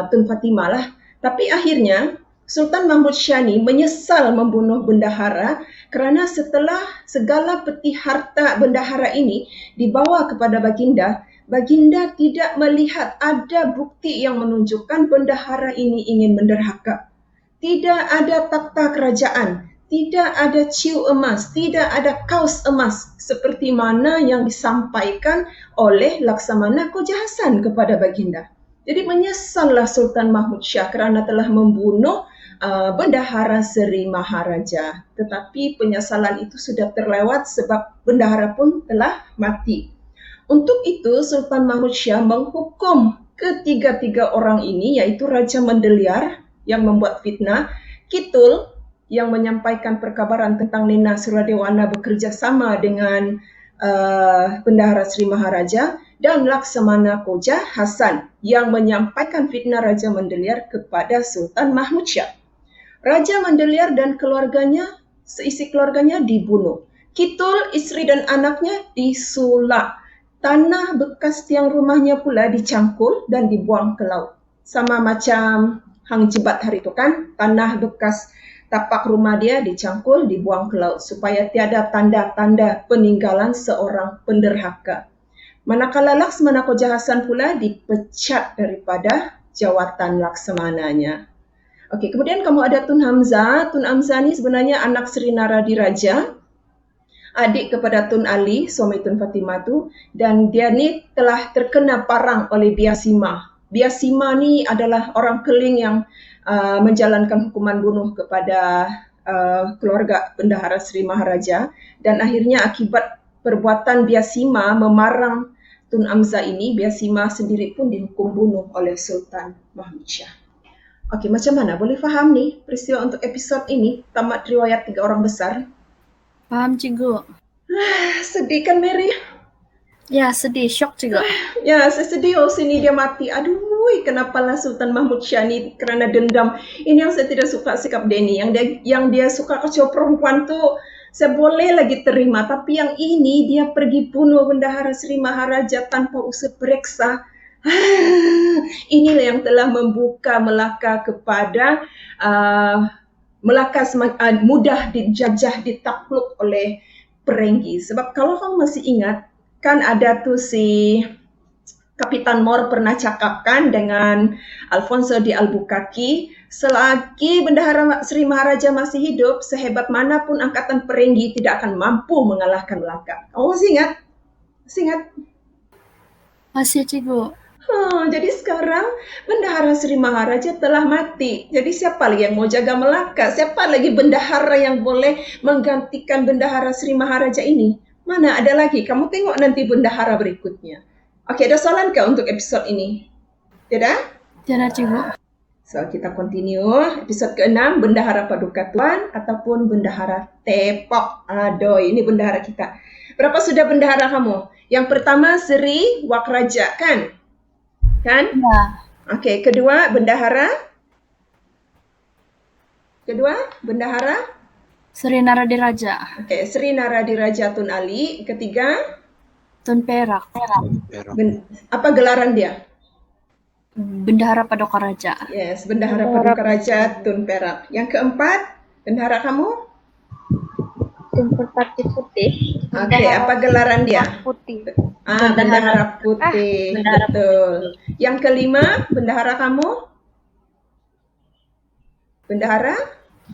Tun Fatimah lah. Tapi akhirnya Sultan Mahmud Shah ni menyesal membunuh Bendahara kerana setelah segala peti harta Bendahara ini dibawa kepada Baginda, Baginda tidak melihat ada bukti yang menunjukkan Bendahara ini ingin menderhaka. Tidak ada takhta kerajaan, tidak ada ciu emas, tidak ada kaus emas seperti mana yang disampaikan oleh Laksamana Khoja Hasan kepada Baginda. Jadi menyesallah Sultan Mahmud Shah kerana telah membunuh Bendahara Sri Maharaja. Tetapi penyesalan itu sudah terlewat sebab Bendahara pun telah mati. Untuk itu Sultan Mahmud Shah menghukum ketiga-tiga orang ini, iaitu Raja Mendeliar yang membuat fitnah, Kitul yang menyampaikan perkabaran tentang Nena Suradewana bekerja sama dengan Bendahara Sri Maharaja, dan Laksamana Khoja Hasan yang menyampaikan fitnah Raja Mendeliar kepada Sultan Mahmud Shah. Raja Mendeliar dan keluarganya, seisi keluarganya dibunuh. Kitul, isteri dan anaknya disulak. Tanah bekas tiang rumahnya pula dicangkul dan dibuang ke laut. Sama macam Hang Jebat hari itu kan, tanah bekas tapak rumah dia dicangkul, dibuang ke laut supaya tiada tanda-tanda peninggalan seorang penderhaka. Manakala Laksmana Koja Hasan pula dipecat daripada jawatan laksamananya. Okey, kemudian kamu ada Tun Hamzah. Tun Hamzah ni sebenarnya anak Sri Naradiraja, adik kepada Tun Ali, suami Tun Fatimah tu, dan dia ni telah terkena parang oleh Biasima. Biasima ni adalah orang Keling yang menjalankan hukuman bunuh kepada keluarga Bendahara Sri Maharaja, dan akhirnya akibat perbuatan Biasima memarang Tun Hamzah ini, Biasima sendiri pun dihukum bunuh oleh Sultan Mahmud Shah. Okey, macam mana? Boleh faham ni peristiwa untuk episod ini, tamat riwayat 3 orang besar? Faham cikgu? Sedih kan Mary? Ya, sedih, syok juga. Ya, saya sedih sini dia mati. Aduh, kenapalah Sultan Mahmud Shah ni kerana dendam. Ini yang saya tidak suka sikap dia ni. Yang dia suka kacau perempuan tu, saya boleh lagi terima. Tapi yang ini, dia pergi bunuh Bendahara Sri Maharaja tanpa usah periksa. Inilah yang telah membuka Melaka kepada Melaka mudah dijajah, ditakluk oleh Perenggi. Sebab kalau kamu masih ingat, kan ada tu si Kapitan Mor pernah cakapkan dengan Alfonso di Albuquerque, selagi Bendahara Sri Maharaja masih hidup, sehebat manapun angkatan Perenggi tidak akan mampu mengalahkan Melaka. Kamu masih ingat? Masih ingat? Masih cikgu. Jadi sekarang Bendahara Sri Maharaja telah mati. Jadi siapa lagi yang mau jaga Melaka? Siapa lagi bendahara yang boleh menggantikan Bendahara Sri Maharaja ini? Mana ada lagi? Kamu tengok nanti bendahara berikutnya. Okey, ada soalan ke untuk episod ini? Tidak? Tidak cikgu. So, kita continue. Episod ke-6, Bendahara Paduka Tuan ataupun Bendahara Tepok. Aduh, ini bendahara kita. Berapa sudah bendahara kamu? Yang pertama, Sri Wakraja, kan? Kan? Ya. Okey, kedua, Bendahara? Sri Naradiraja. Okey, Sri Naradiraja Tun Ali. Ketiga, Tun Perak. apa gelaran dia? Bendahara Paduka Raja. Yes, Bendahara Paduka Raja Tun Perak. Yang keempat, bendahara kamu? Tun Merpati Putih. Okey, apa gelaran dia? Putih. Bendahara Putih. Betul. Yang kelima, bendahara kamu? Bendahara?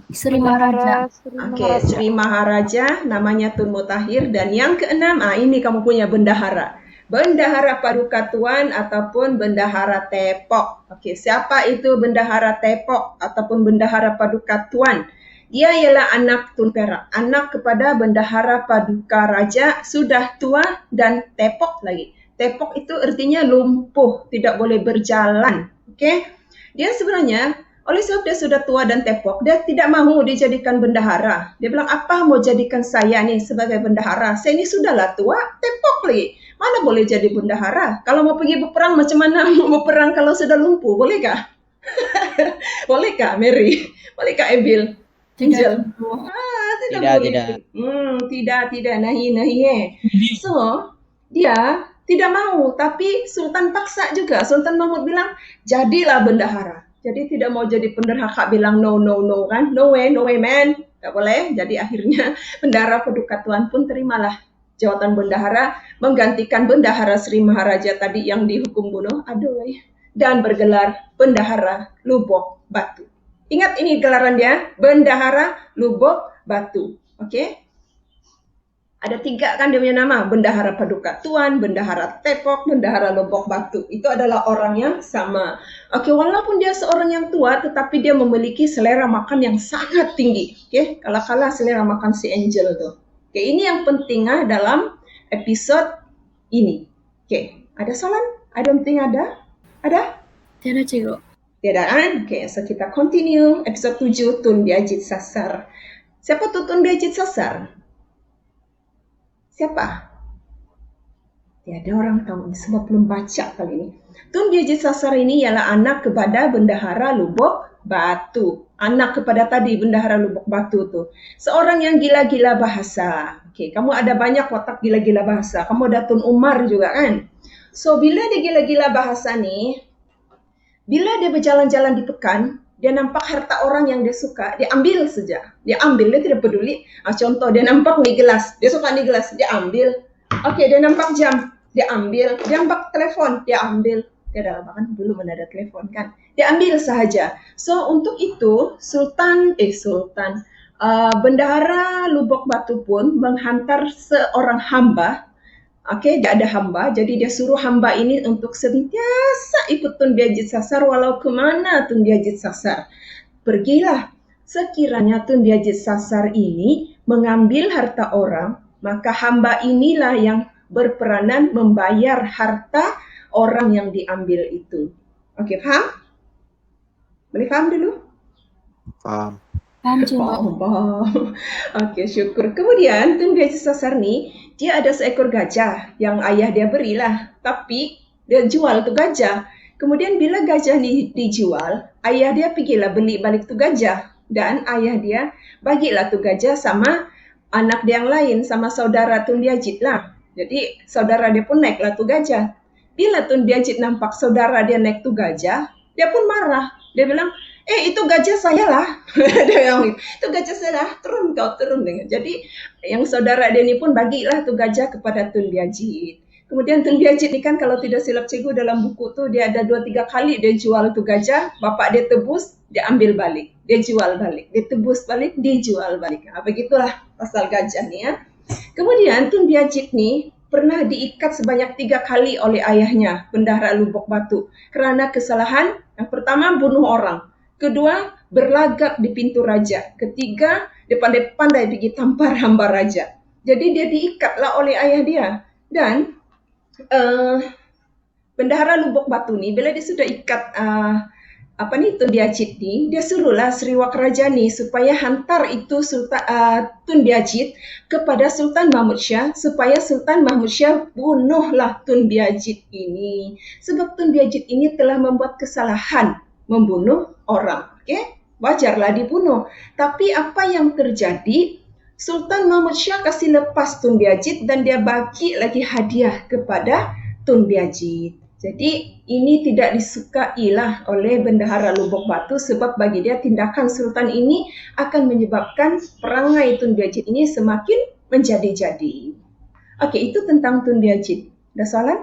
Sri Maharaja. Okey, Sri Maharaja, namanya Tun Mutahir. Dan yang keenam, ini kamu punya bendahara. Bendahara Paduka Tuan ataupun Bendahara Tepok. Okey, siapa itu Bendahara Tepok ataupun Bendahara Paduka Tuan? Dia ialah anak Tun Perak, anak kepada Bendahara Paduka Raja, sudah tua dan tepok lagi. Tepok itu artinya lumpuh, tidak boleh berjalan. Okey? Dia sebenarnya, oleh sebab dia sudah tua dan tepok, dia tidak mahu dijadikan bendahara. Dia bilang, apa mau jadikan saya ni sebagai bendahara? Saya ni sudahlah tua, tepok lagi. Mana boleh jadi bendahara? Kalau mau pergi berperang, macam mana mau berperang kalau sudah lumpuh? Bolehkah? Bolehkah, Mary? Bolehkah, Ebil? Angel? Tidak. Nahi. So, dia tidak mahu, tapi Sultan paksa juga. Sultan Mahmud bilang, jadilah bendahara. Jadi tidak mau jadi penderhaka, bilang no kan. No way man. Tak boleh. Jadi akhirnya Bendahara Paduka Tuan pun terimalah jawatan bendahara, menggantikan Bendahara Sri Maharaja tadi yang dihukum bunuh. Dan bergelar Bendahara Lubok Batu. Ingat ini gelaran dia, Bendahara Lubok Batu. Okey? Ada 3 kan dia punya nama, Bendahara Paduka Tuan, Bendahara Tepok, Bendahara Lubok Batu. Itu adalah orang yang sama. Okey, walaupun dia seorang yang tua, tetapi dia memiliki selera makan yang sangat tinggi. Okey, kalah-kalah selera makan si Angel tu. Okey, ini yang penting dalam episod ini. Okey, ada soalan? I don't think ada. Ada? Tidak cikgu. Tidak kan? Okey, so kita continue. Episod 7, Tun Biajit Sasar. Siapa tu Tun Biajit Sasar? Siapa? Tiada orang tahu ni sebab belum baca kali ini. Tun Biajit Sasar ini ialah anak kepada Bendahara Lubok Batu. Anak kepada tadi Bendahara Lubok Batu tu. Seorang yang gila-gila bahasa. Okey, kamu ada banyak watak gila-gila bahasa. Kamu ada Tun Umar juga kan? So, bila dia gila-gila bahasa ni, bila dia berjalan-jalan di pekan, dia nampak harta orang yang dia suka, dia ambil saja. Dia ambil, dia tidak peduli. Contoh, dia nampak ni gelas. Dia suka ni gelas, dia ambil. Okey, dia nampak jam. Dia ambil, dia ambak telepon, dia ambil. Dia dah lama kan dulu mana ada telepon kan. Dia ambil sahaja. So untuk itu Bendahara Lubuk Batu pun menghantar seorang hamba. Okey, dia ada hamba. Jadi dia suruh hamba ini untuk sentiasa ikut Tun Biajit Sasar walau ke mana Tun Biajit Sasar. Pergilah. Sekiranya Tun Biajit Sasar ini mengambil harta orang, maka hamba inilah yang berperanan membayar harta orang yang diambil itu. Okey, faham? Boleh faham dulu? Faham. Faham Cik. Faham. Okey, syukur. Kemudian Tun Biajit Sasar ni, dia ada seekor gajah yang ayah dia berilah. Tapi dia jual tu gajah. Kemudian bila gajah ni dijual, ayah dia pergilah beli balik tu gajah. Dan ayah dia bagilah tu gajah sama anak dia yang lain, sama saudara Tun Biajit lah. Jadi saudara dia pun naiklah tu gajah. Bila Tun Biajit nampak saudara dia naik tu gajah, dia pun marah. Dia bilang, itu gajah saya lah. Dia bilang, itu gajah saya lah, turun kau, turun. Jadi yang saudara dia ni pun bagilah tu gajah kepada Tun Biajit. Kemudian Tun Biajit ni kan kalau tidak silap cikgu dalam buku tu, dia ada 2-3 kali dia jual tu gajah, bapak dia tebus, dia ambil balik, dia jual balik, dia tebus balik, dia jual balik. Begitulah pasal gajah ni ya. Kemudian Tun Biajit ni pernah diikat sebanyak 3 kali oleh ayahnya, Bendahara Lubuk Batu, kerana kesalahan. Yang pertama, bunuh orang. Kedua, berlagak di pintu raja. Ketiga, dia pandai-pandai pergi tampar hamba raja. Jadi dia diikatlah oleh ayah dia. Dan Bendahara Lubuk Batu ni, bila dia sudah ikat Tun Biajit ni, dia suruhlah Sri Wakrajani supaya hantar itu Tun Biajit kepada Sultan Mahmud Shah supaya Sultan Mahmud Shah bunuhlah Tun Biajit ini. Sebab Tun Biajit ini telah membuat kesalahan membunuh orang. Okay? Wajarlah dibunuh. Tapi apa yang terjadi? Sultan Mahmud Shah kasih lepas Tun Biajit dan dia bagi lagi hadiah kepada Tun Biajit. Jadi ini tidak disukailah oleh Bendahara Lubuk Batu sebab bagi dia tindakan Sultan ini akan menyebabkan perangai Tun Biajit ini semakin menjadi-jadi. Okey, itu tentang Tun Biajit. Ada soalan?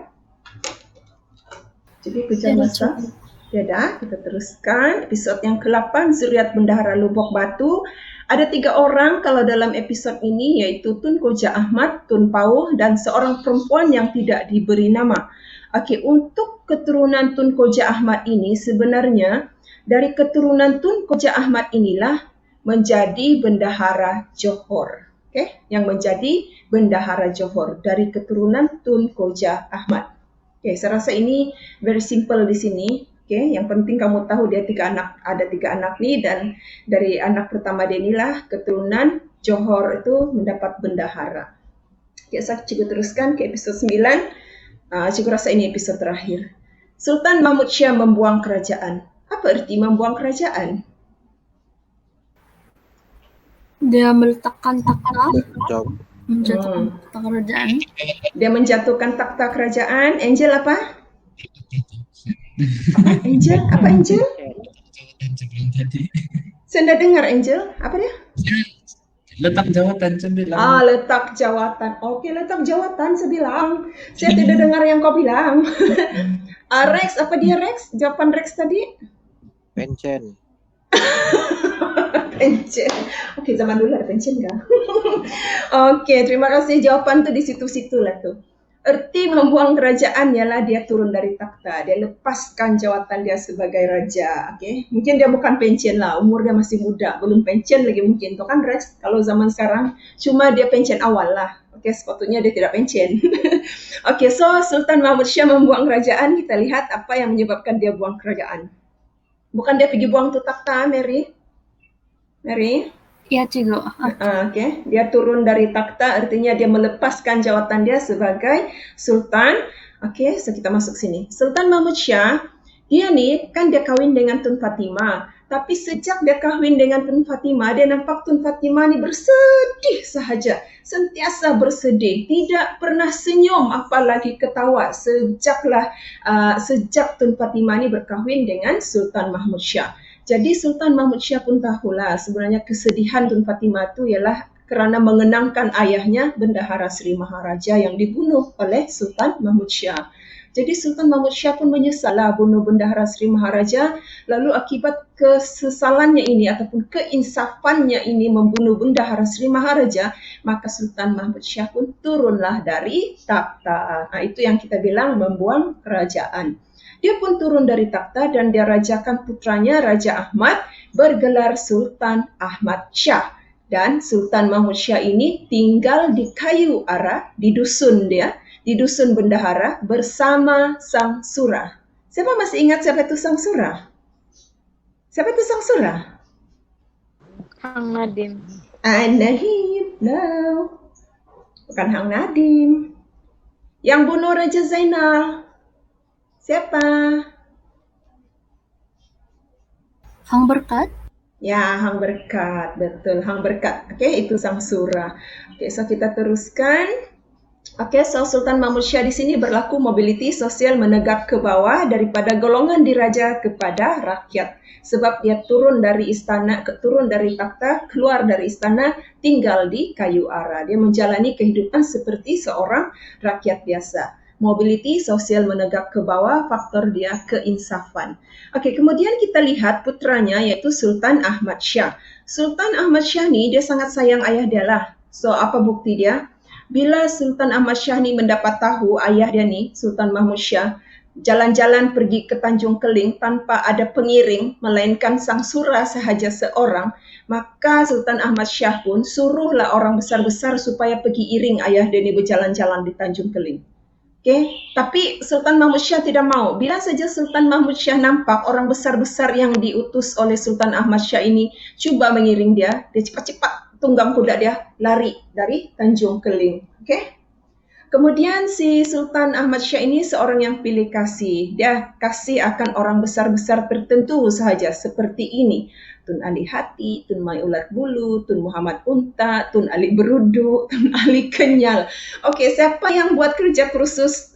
Jadi pejam masa. Ya dah, kita teruskan episod yang ke-8 Zuriat Bendahara Lubuk Batu. Ada 3 orang kalau dalam episod ini iaitu Tun Koja Ahmad, Tun Pauh dan seorang perempuan yang tidak diberi nama. Okey, untuk keturunan Tun Koja Ahmad ini sebenarnya dari keturunan Tun Koja Ahmad inilah menjadi Bendahara Johor. Okey, yang menjadi Bendahara Johor dari keturunan Tun Koja Ahmad. Okey, saya rasa ini very simple di sini. Okey, yang penting kamu tahu dia 3 anak, ada 3 anak ni dan dari anak pertama dia inilah keturunan Johor itu mendapat bendahara. Okey, saya cikgu teruskan ke episod 9. Cikgu rasa ini episod terakhir. Sultan Mahmud Shah membuang kerajaan. Apa erti membuang kerajaan? Dia meletakkan takhta, Jawab. menjatuhkan takhta kerajaan. Dia menjatuhkan takhta kerajaan. Angel apa? Angel? Apa Angel? Sebelum tadi. Saya dah dengar Angel. Apa dia? Letak jawatan sembilan. Letak jawatan. Okey, letak jawatan saya bilang. Saya tidak dengar yang kau bilang. Rex, apa dia Rex? Jawapan Rex tadi? Pension. Pension. Okey, zaman dulu ada pension kan? Okey, terima kasih. Jawapan tu di situ-situ lah tu. Erti membuang kerajaan ialah dia turun dari takhta. Dia lepaskan jawatan dia sebagai raja. Okay? Mungkin dia bukan pension lah. Umur dia masih muda. Belum pension lagi mungkin. Tu kan Rex kalau zaman sekarang. Cuma dia pension awal lah. Okay, sepatutnya dia tidak pension. Okay, so Sultan Mahmud Shah membuang kerajaan. Kita lihat apa yang menyebabkan dia buang kerajaan. Bukan dia pergi buang tu takhta, Mary? Mary? Ya cikgu. Okay. Dia turun dari takhta, artinya dia melepaskan jawatan dia sebagai sultan. Okay, so kita masuk sini. Sultan Mahmud Shah, dia ni kan dia kahwin dengan Tun Fatimah. Tapi sejak dia kahwin dengan Tun Fatimah, dia nampak Tun Fatimah ni bersedih sahaja. Sentiasa bersedih, tidak pernah senyum apalagi ketawa sejak Tun Fatimah ni berkahwin dengan Sultan Mahmud Shah. Jadi Sultan Mahmud Shah pun tahulah sebenarnya kesedihan Tun Fatimah tu ialah kerana mengenangkan ayahnya Bendahara Sri Maharaja yang dibunuh oleh Sultan Mahmud Shah. Jadi Sultan Mahmud Shah pun menyesallah bunuh Bendahara Sri Maharaja, lalu akibat kesesalannya ini ataupun keinsafannya ini membunuh Bendahara Sri Maharaja, maka Sultan Mahmud Shah pun turunlah dari takhta. Itu yang kita bilang membuang kerajaan. Dia pun turun dari takhta dan dia rajakan putranya Raja Ahmad bergelar Sultan Ahmad Shah. Dan Sultan Mahmud Shah ini tinggal di Kayu Ara, di dusun dia, di dusun Bendahara bersama Sang Surah. Siapa masih ingat siapa itu Sang Surah? Siapa itu Sang Surah? Hang Nadim. An-Nahib, no. Bukan Hang Nadim. Yang bunuh Raja Zainal. Siapa? Hang Berkat? Ya, Hang Berkat. Betul, Hang Berkat. Okey, itu Sang Surah. Okey, so kita teruskan. Okey, so Sultan Mahmud Shah di sini berlaku mobiliti sosial menegak ke bawah daripada golongan diraja kepada rakyat. Sebab dia turun dari istana, turun dari takhta, keluar dari istana, tinggal di Kayu Ara. Dia menjalani kehidupan seperti seorang rakyat biasa. Mobiliti sosial menegak ke bawah, faktor dia keinsafan. Okey, kemudian kita lihat putranya iaitu Sultan Ahmad Shah. Sultan Ahmad Shah ni dia sangat sayang ayah dia lah. So apa bukti dia? Bila Sultan Ahmad Shah ni mendapat tahu ayah dia ni, Sultan Mahmud Shah, jalan-jalan pergi ke Tanjung Keling tanpa ada pengiring, melainkan Sang Surah sahaja seorang, maka Sultan Ahmad Shah pun suruhlah orang besar-besar supaya pergi iring ayah dia ni berjalan-jalan di Tanjung Keling. Okay. Tapi Sultan Mahmud Shah tidak mau. Bila saja Sultan Mahmud Shah nampak orang besar-besar yang diutus oleh Sultan Ahmad Shah ini cuba mengiring dia, dia cepat-cepat tunggang kuda dia lari dari Tanjung Keling. Okay. Kemudian si Sultan Ahmad Shah ini seorang yang pilih kasih. Dia kasih akan orang besar-besar tertentu sahaja seperti ini. Tun Ali Hati, Tun Mai Ulat Bulu, Tun Muhammad Unta, Tun Ali Beruduk, Tun Ali Kenyal. Okey, siapa yang buat kerja kursus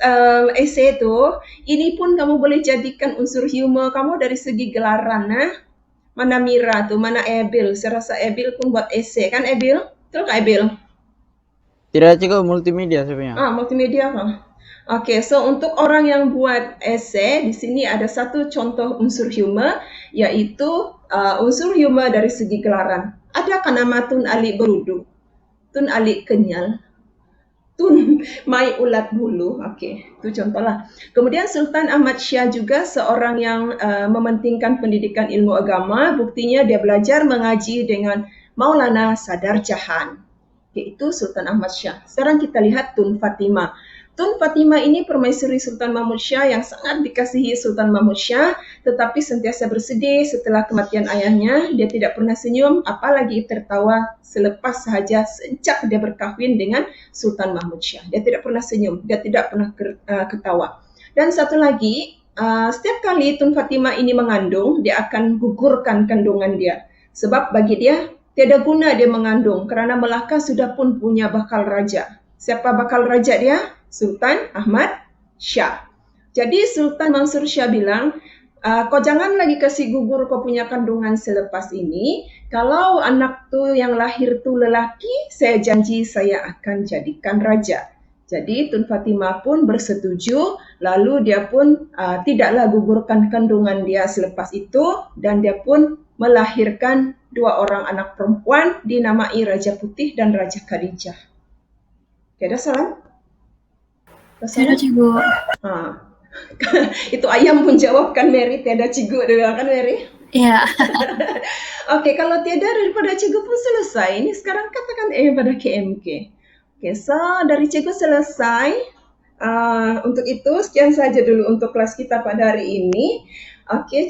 esei itu, ini pun kamu boleh jadikan unsur humor kamu dari segi gelaran. Mana Mira tu, mana Ebil. Saya rasa Ebil pun buat esei kan Ebil? Betul tak Ebil? Tidak cukup multimedia sebenarnya. Multimedia apa? Okey, so untuk orang yang buat esei, di sini ada satu contoh unsur humor, iaitu unsur humor dari segi gelaran. Adakah nama Tun Ali Beruduk, Tun Ali Kenyal, Tun Mai Ulat Bulu? Okey, itu contohlah. Kemudian Sultan Ahmad Shah juga seorang yang mementingkan pendidikan ilmu agama. Buktinya dia belajar mengaji dengan Maulana Sadar Jahan, iaitu Sultan Ahmad Shah. Sekarang kita lihat Tun Fatimah. Tun Fatimah ini permaisuri Sultan Mahmud Shah yang sangat dikasihi Sultan Mahmud Shah, tetapi sentiasa bersedih setelah kematian ayahnya. Dia tidak pernah senyum, apalagi tertawa selepas sahaja sejak dia berkahwin dengan Sultan Mahmud Shah. Dia tidak pernah senyum, dia tidak pernah ketawa. Dan satu lagi, setiap kali Tun Fatimah ini mengandung, dia akan gugurkan kandungan dia. Sebab bagi dia, tiada guna dia mengandung kerana Melaka sudah pun punya bakal raja. Siapa bakal raja dia? Sultan Ahmad Shah. Jadi Sultan Mansur Shah bilang, kau jangan lagi kasih gugur kau punya kandungan selepas ini. Kalau anak tu yang lahir tu lelaki, saya janji saya akan jadikan raja. Jadi Tun Fatimah pun bersetuju, lalu dia pun tidaklah gugurkan kandungan dia selepas itu, dan dia pun melahirkan 2 orang anak perempuan dinamai Raja Putih dan Raja Khadijah. Okay, ada soalan? Tiada cikgu. Itu ayam pun jawabkan Mary, tiada cikgu dia bilang kan Mary? Ya. Okey, kalau tiada daripada cikgu pun selesai. Ini sekarang katakan pada KMK. Okey, so dari cikgu selesai. Untuk itu sekian saja dulu untuk kelas kita pada hari ini. Okey.